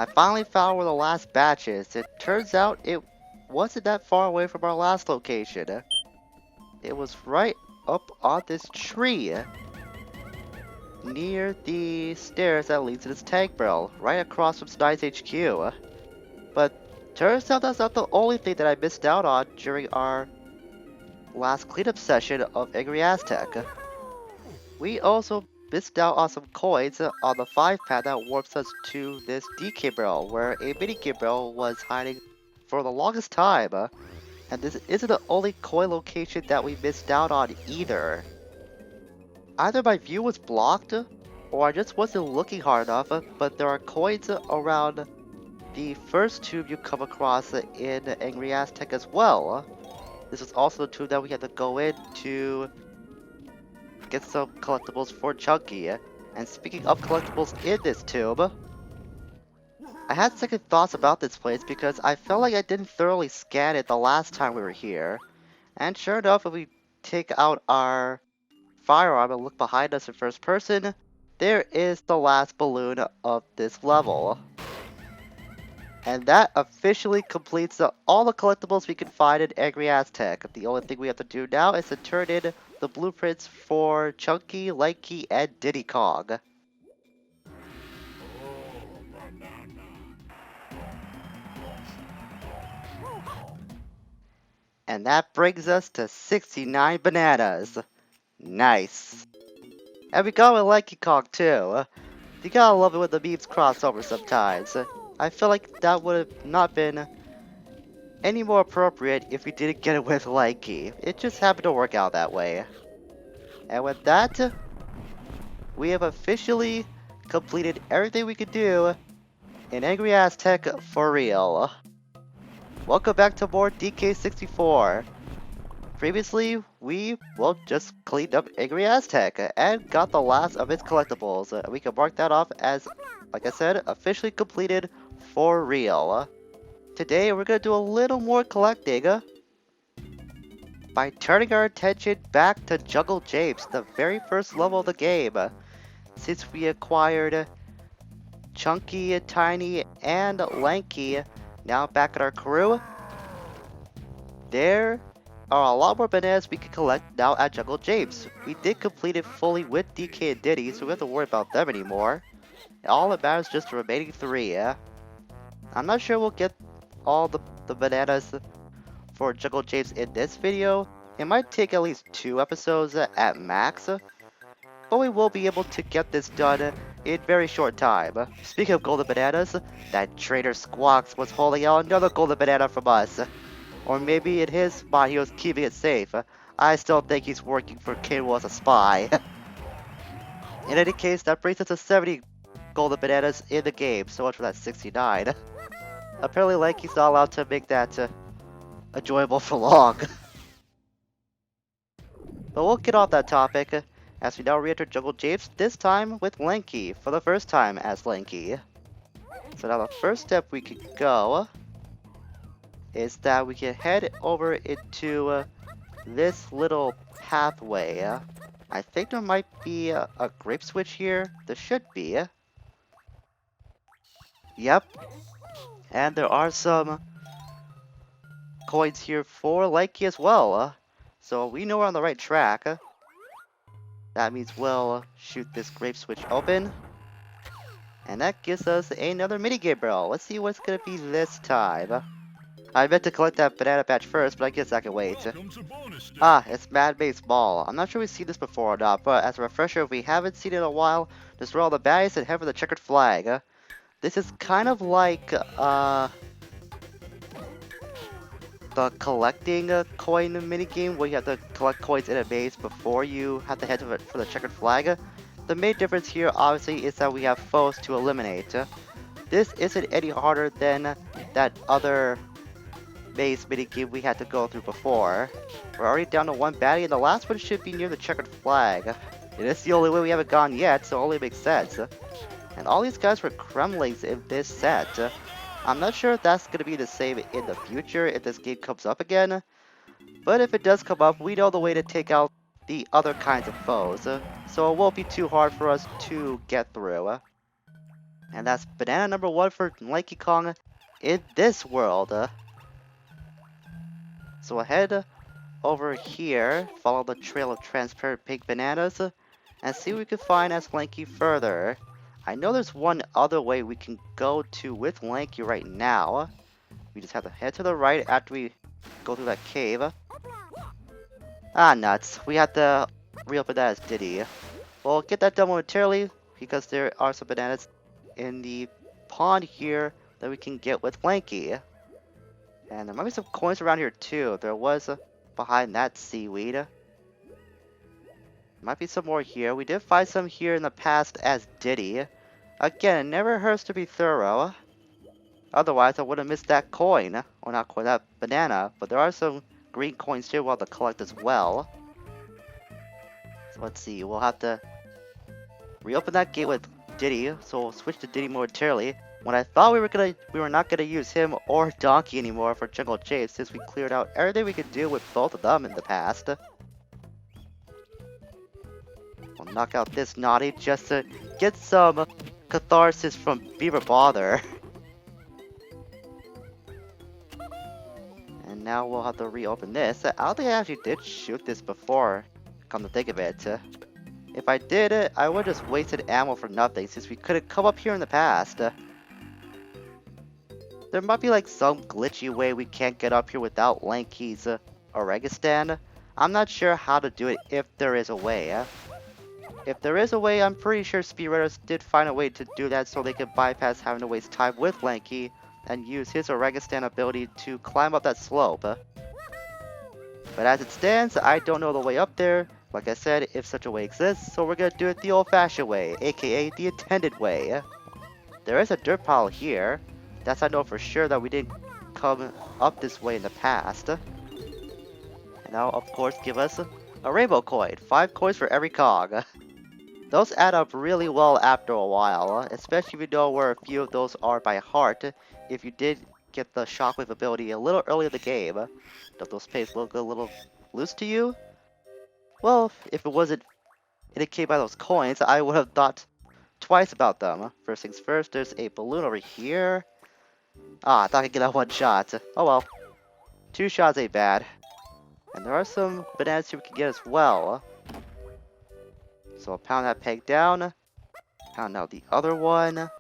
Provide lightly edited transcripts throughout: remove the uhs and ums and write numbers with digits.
I finally found where the last batch is. It turns out it wasn't that far away from our last location. It was right up on this tree, near the stairs that lead to this tank barrel, right across from Snide's HQ. But turns out that's not the only thing that I missed out on during our last cleanup session of Angry Aztec. We also missed out on some coins on the 5 path that warps us to this DK barrel, where a minigame barrel was hiding for the longest time. And this isn't the only coin location that we missed out on either. Either my view was blocked, or I just wasn't looking hard enough, but there are coins around the first tube you come across in Angry Aztec as well. This is also the tube that we had to go in to get some collectibles for Chunky. And speaking of collectibles in this tube, I had second thoughts about this place because I felt like I didn't thoroughly scan it the last time we were here. And sure enough, if we take out our firearm and look behind us in first person, there is the last balloon of this level. And that officially completes all the collectibles we can find in Angry Aztec. The only thing we have to do now is to turn in the blueprints for Chunky, Lanky, and Diddy Kong. And that brings us to 69 bananas. Nice. And we got with Lanky Kong too. You gotta love it when the memes cross over sometimes. I feel like that would have not been any more appropriate if we didn't get it with Lanky. It just happened to work out that way. And with that, we have officially completed everything we could do in Angry Aztec for real. Welcome back to more DK64. Previously, we, well, just cleaned up Angry Aztec and got the last of its collectibles. We can mark that off as, like I said, officially completed for real. Today, we're going to do a little more collecting by turning our attention back to Jungle Japes, the very first level of the game. Since we acquired Chunky, Tiny, and Lanky now back at our crew, there are a lot more bananas we can collect now at Jungle Japes. We did complete it fully with DK and Diddy, so we don't have to worry about them anymore. All that matters is just the remaining 3. I'm not sure we'll get all the bananas for Jungle Japes in this video. It might take at least 2 episodes at max, but we will be able to get this done in very short time. Speaking of golden bananas, that traitor Squawks was holding out another golden banana from us. Or maybe in his mind he was keeping it safe. I still think he's working for Kidwell as a spy. In any case, that brings us to 70 golden bananas in the game. So much for that 69. Apparently Lanky's not allowed to make that enjoyable for long. But we'll get off that topic as we now re-enter Jungle Japes, this time with Lanky, for the first time as Lanky. So now the first step we could go is that we can head over into this little pathway. I think there might be a grape switch here. There should be. Yep. And there are some coins here for Lanky as well. So we know we're on the right track. That means we'll shoot this grape switch open. And that gives us another minigame barrel. Let's see what's gonna be this time. I meant to collect that banana patch first, but I guess I can wait. Ah, it's Mad Maze Mall. I'm not sure we've seen this before or not, but as a refresher, if we haven't seen it in a while, destroy all the baddies and head for the checkered flag. This is kind of like, the collecting coin minigame, where you have to collect coins in a maze before you have to head for the checkered flag. The main difference here, obviously, is that we have foes to eliminate. This isn't any harder than that other maze minigame we had to go through before. We're already down to 1 baddie, and the last one should be near the checkered flag. It is the only way we haven't gone yet, so it only makes sense. And all these guys were Kremlings in this set. I'm not sure if that's going to be the same in the future if this game comes up again. But if it does come up, we know the way to take out the other kinds of foes. So it won't be too hard for us to get through. And that's banana number 1 for Lanky Kong in this world. So head over here, follow the trail of transparent pink bananas, and see what we can find as Lanky further. I know there's one other way we can go to with Lanky right now. We just have to head to the right after we go through that cave. Ah, nuts. We have to reopen that as Diddy. We'll get that done momentarily because there are some bananas in the pond here that we can get with Lanky. And there might be some coins around here too. There was behind that seaweed. Might be some more here. We did find some here in the past as Diddy. Again, it never hurts to be thorough. Otherwise, I would have missed that coin. Or not coin, that banana. But there are some green coins here we'll have to collect as well. So let's see. We'll have to reopen that gate with Diddy. So we'll switch to Diddy momentarily. When I thought we were not gonna use him or Donkey anymore for Jungle Japes, since we cleared out everything we could do with both of them in the past. We'll knock out this naughty just to get some catharsis from Beaver Bother. And now we'll have to reopen this. I don't think I actually did shoot this before, come to think of it. If I did it, I would have just wasted ammo for nothing since we couldn't come up here in the past. There might be like some glitchy way we can't get up here without Lanky's Oregistan. I'm not sure how to do it if there is a way. If there is a way, I'm pretty sure speedrunners did find a way to do that so they could bypass having to waste time with Lanky and use his Oregistan ability to climb up that slope. But as it stands, I don't know the way up there, like I said, if such a way exists, so we're gonna do it the old-fashioned way, aka the intended way. There is a dirt pile here. That's I know for sure that we didn't come up this way in the past. And now, of course, give us a rainbow coin. 5 coins for every cog. Those add up really well after a while, especially if you know where a few of those are by heart. If you did get the shockwave ability a little early in the game, don't those pace look a little loose to you? Well, if it wasn't indicated by those coins, I would have thought twice about them. First things first, there's a balloon over here. Ah, I thought I could get that 1 shot. Oh well. 2 shots ain't bad. And there are some bananas here we can get as well. So I'll pound that peg down. Pound out the other one.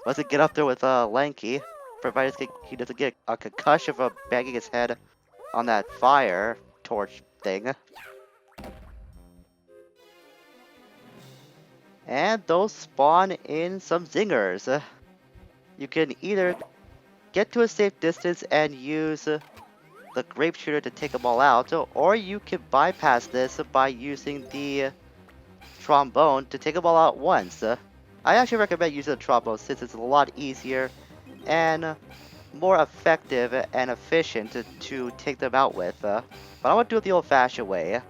Let's get up there with Lanky. Provided he doesn't get a concussion from banging his head on that fire torch thing. And those spawn in some zingers. You can either get to a safe distance and use the grape shooter to take them all out, or you can bypass this by using the trombone to take them all out once. I actually recommend using the trombone since it's a lot easier and more effective and efficient to take them out with. But I want to do it the old-fashioned way.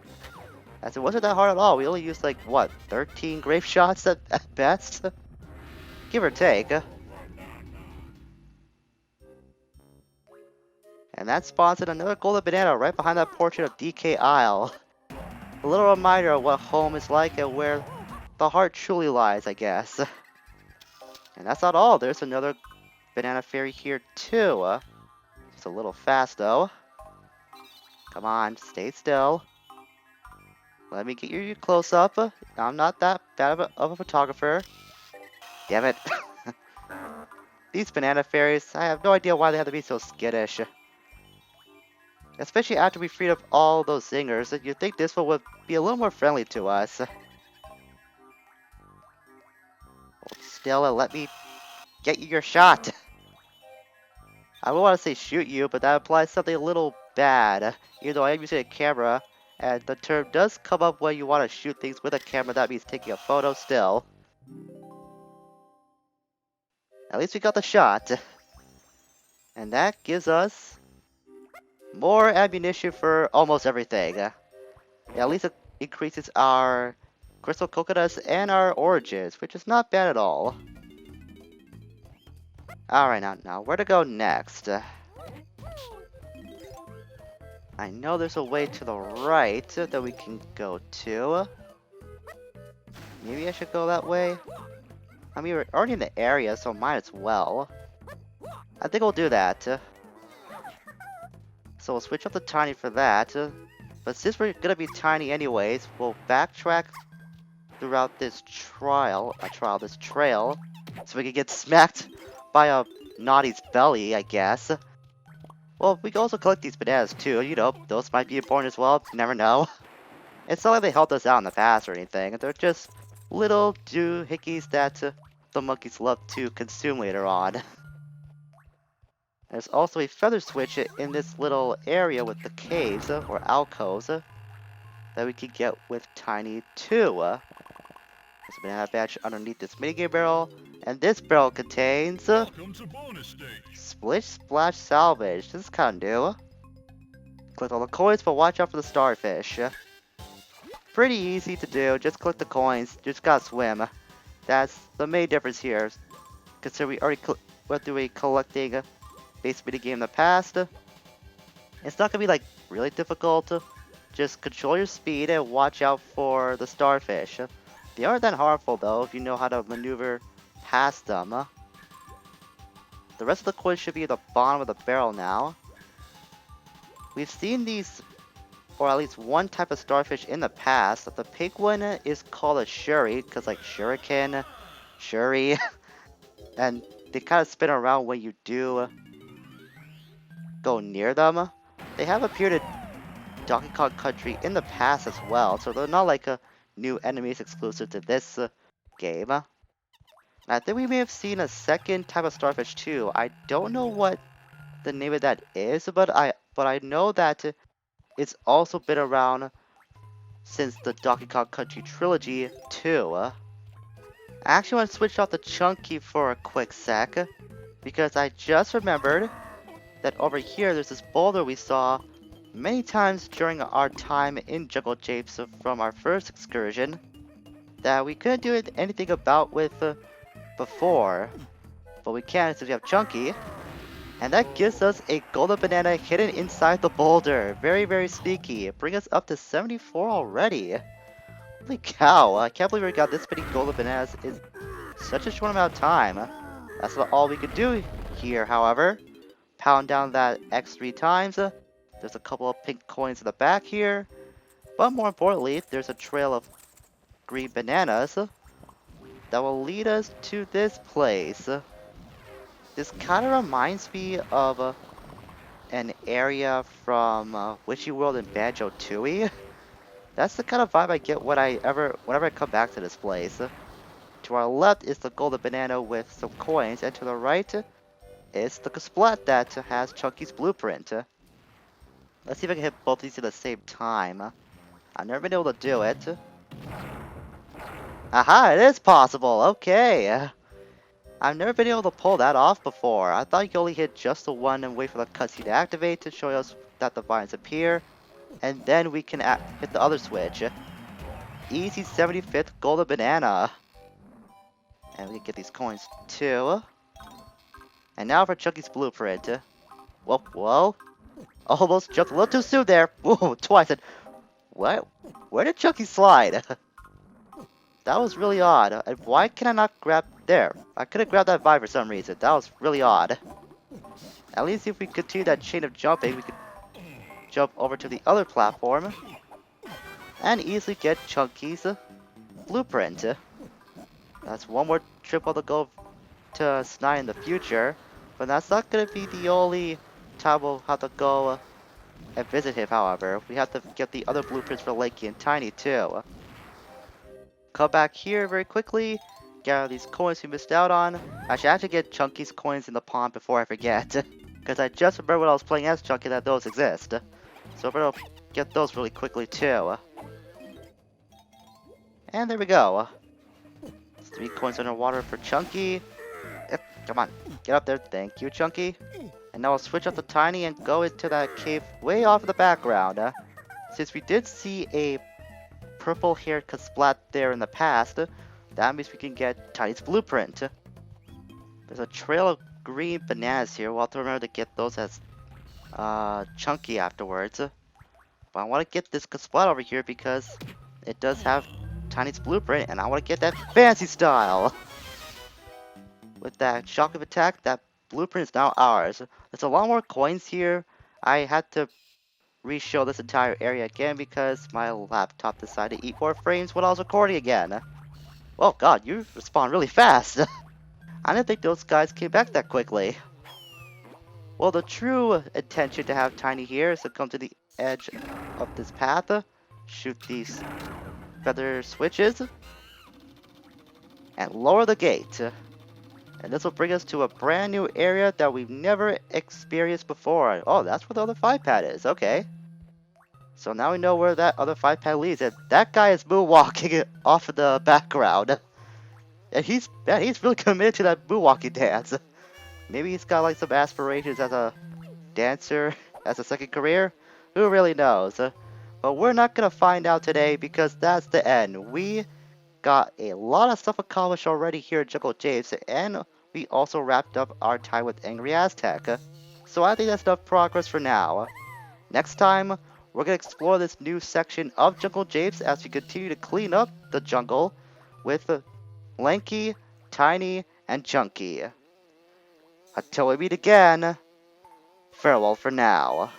As it wasn't that hard at all. We only used like, what, 13 grape shots at best? Give or take. And that spawns in another golden banana right behind that portrait of DK Isle. A little reminder of what home is like and where the heart truly lies, I guess. And that's not all. There's another banana fairy here too. It's a little fast though. Come on, stay still. Let me get you close up. I'm not that bad of a photographer. Damn it. These banana fairies, I have no idea why they have to be so skittish. Especially after we freed up all those zingers, you'd think this one would be a little more friendly to us. Hold still and let me get you your shot. I would want to say shoot you, but that implies something a little bad. Even though I am using a camera, and the term does come up when you want to shoot things with a camera, that means taking a photo still. At least we got the shot. And that gives us more ammunition for almost everything. Yeah, at least it increases our crystal coconuts and our oranges, which is not bad at all. Alright, now where to go next? I know there's a way to the right that we can go to. Maybe I should go that way? I mean, we're already in the area, so might as well. I think we'll do that. So we'll switch up the tiny for that. But since we're gonna be tiny anyways, we'll backtrack throughout this this trail, so we can get smacked by a naughty's belly, I guess. Well, we can also collect these bananas too, you know, those might be important as well, you never know. It's not like they helped us out in the past or anything, they're just little doohickeys that the monkeys love to consume later on. There's also a feather switch in this little area with the caves, or alcoves, that we can get with Tiny too. There's a banana badge underneath this minigame barrel, and this barrel contains Splish Splash Salvage. This is kind of new. Collect all the coins, but watch out for the starfish. Pretty easy to do, just collect the coins, just gotta swim. That's the main difference here, considering we already went through a collecting base minigame in the past. It's not gonna be like really difficult, just control your speed and watch out for the starfish. They aren't that harmful though if you know how to maneuver past them. The rest of the coins should be at the bottom of the barrel now. We've seen these, or at least one type of starfish in the past. The pink one is called a shuri, because like shuriken, shuri, and they kind of spin around when you do go near them. They have appeared in Donkey Kong Country in the past as well, so they're not like a new enemies exclusive to this game. And I think we may have seen a second type of starfish too. I don't know what the name of that is, but I know that it's also been around since the Donkey Kong Country trilogy too. I actually want to switch off the chunky for a quick sec, because I just remembered that over here there's this boulder we saw many times during our time in Jungle Japes from our first excursion that we couldn't do anything about with before, but we can since we have Chunky, and that gives us a golden banana hidden inside the boulder. Very, very sneaky. Bring us up to 74 already. Holy cow, I can't believe we got this many golden bananas in such a short amount of time. That's not all we could do here, however. Pound down that X 3 times. There's a couple of pink coins in the back here. But more importantly, there's a trail of green bananas that will lead us to this place. This kind of reminds me of an area from Witchy World and Banjo-Tooie. That's the kind of vibe I get whenever I come back to this place. To our left is the golden banana with some coins, and to the right is the splat that has Chunky's blueprint. Let's see if I can hit both these at the same time. I've never been able to do it. Aha, it is possible! Okay! I've never been able to pull that off before. I thought you could only hit just the one and wait for the cutscene to activate to show us that the vines appear. And then we can hit the other switch. Easy 75th golden banana. And we can get these coins too. And now for Chunky's blueprint. Whoa, whoa. Almost jumped a little too soon there. Whoa, twice. What? Where did Chunky slide? That was really odd. And why can I not grab there? I couldn't grab that vibe for some reason. That was really odd. At least if we continue that chain of jumping, we could jump over to the other platform and easily get Chunky's blueprint. That's one more trip on the go to Snai in the future, but that's not going to be the only time we'll have to go and visit him, however. We have to get the other blueprints for Lakey and Tiny too. Come back here very quickly, gather these coins we missed out on. Actually, I have to get Chunky's coins in the pond before I forget, because I just remember when I was playing as Chunky that those exist. So I'm gonna get those really quickly too. And there we go. 3 coins underwater for Chunky. Come on, get up there. Thank you, Chunky. And now I'll switch up to Tiny and go into that cave way off in the background. Since we did see a purple-haired Kasplat there in the past, that means we can get Tiny's blueprint. There's a trail of green bananas here. We'll have to remember to get those as Chunky afterwards. But I want to get this Kasplat over here because it does have Tiny's blueprint, and I want to get that fancy style. With that shockwave attack, that blueprint is now ours. There's a lot more coins here. I had to re-show this entire area again because my laptop decided to eat more frames when I was recording again. Oh god, you respond really fast. I didn't think those guys came back that quickly. Well, the true intention to have Tiny here is to come to the edge of this path, shoot these feather switches, and lower the gate. And this will bring us to a brand new area that we've never experienced before. Oh, that's where the other 5-pad is. Okay. So now we know where that other 5-pad leads. And that guy is moonwalking off of the background. And he's really committed to that moonwalking dance. Maybe he's got like some aspirations as a dancer, as a second career. Who really knows? But we're not gonna find out today because that's the end. We got a lot of stuff accomplished already here at Jungle Japes, and we also wrapped up our time with Angry Aztec. So I think that's enough progress for now. Next time, we're going to explore this new section of Jungle Japes as we continue to clean up the jungle with Lanky, Tiny, and Chunky. Until we meet again, farewell for now.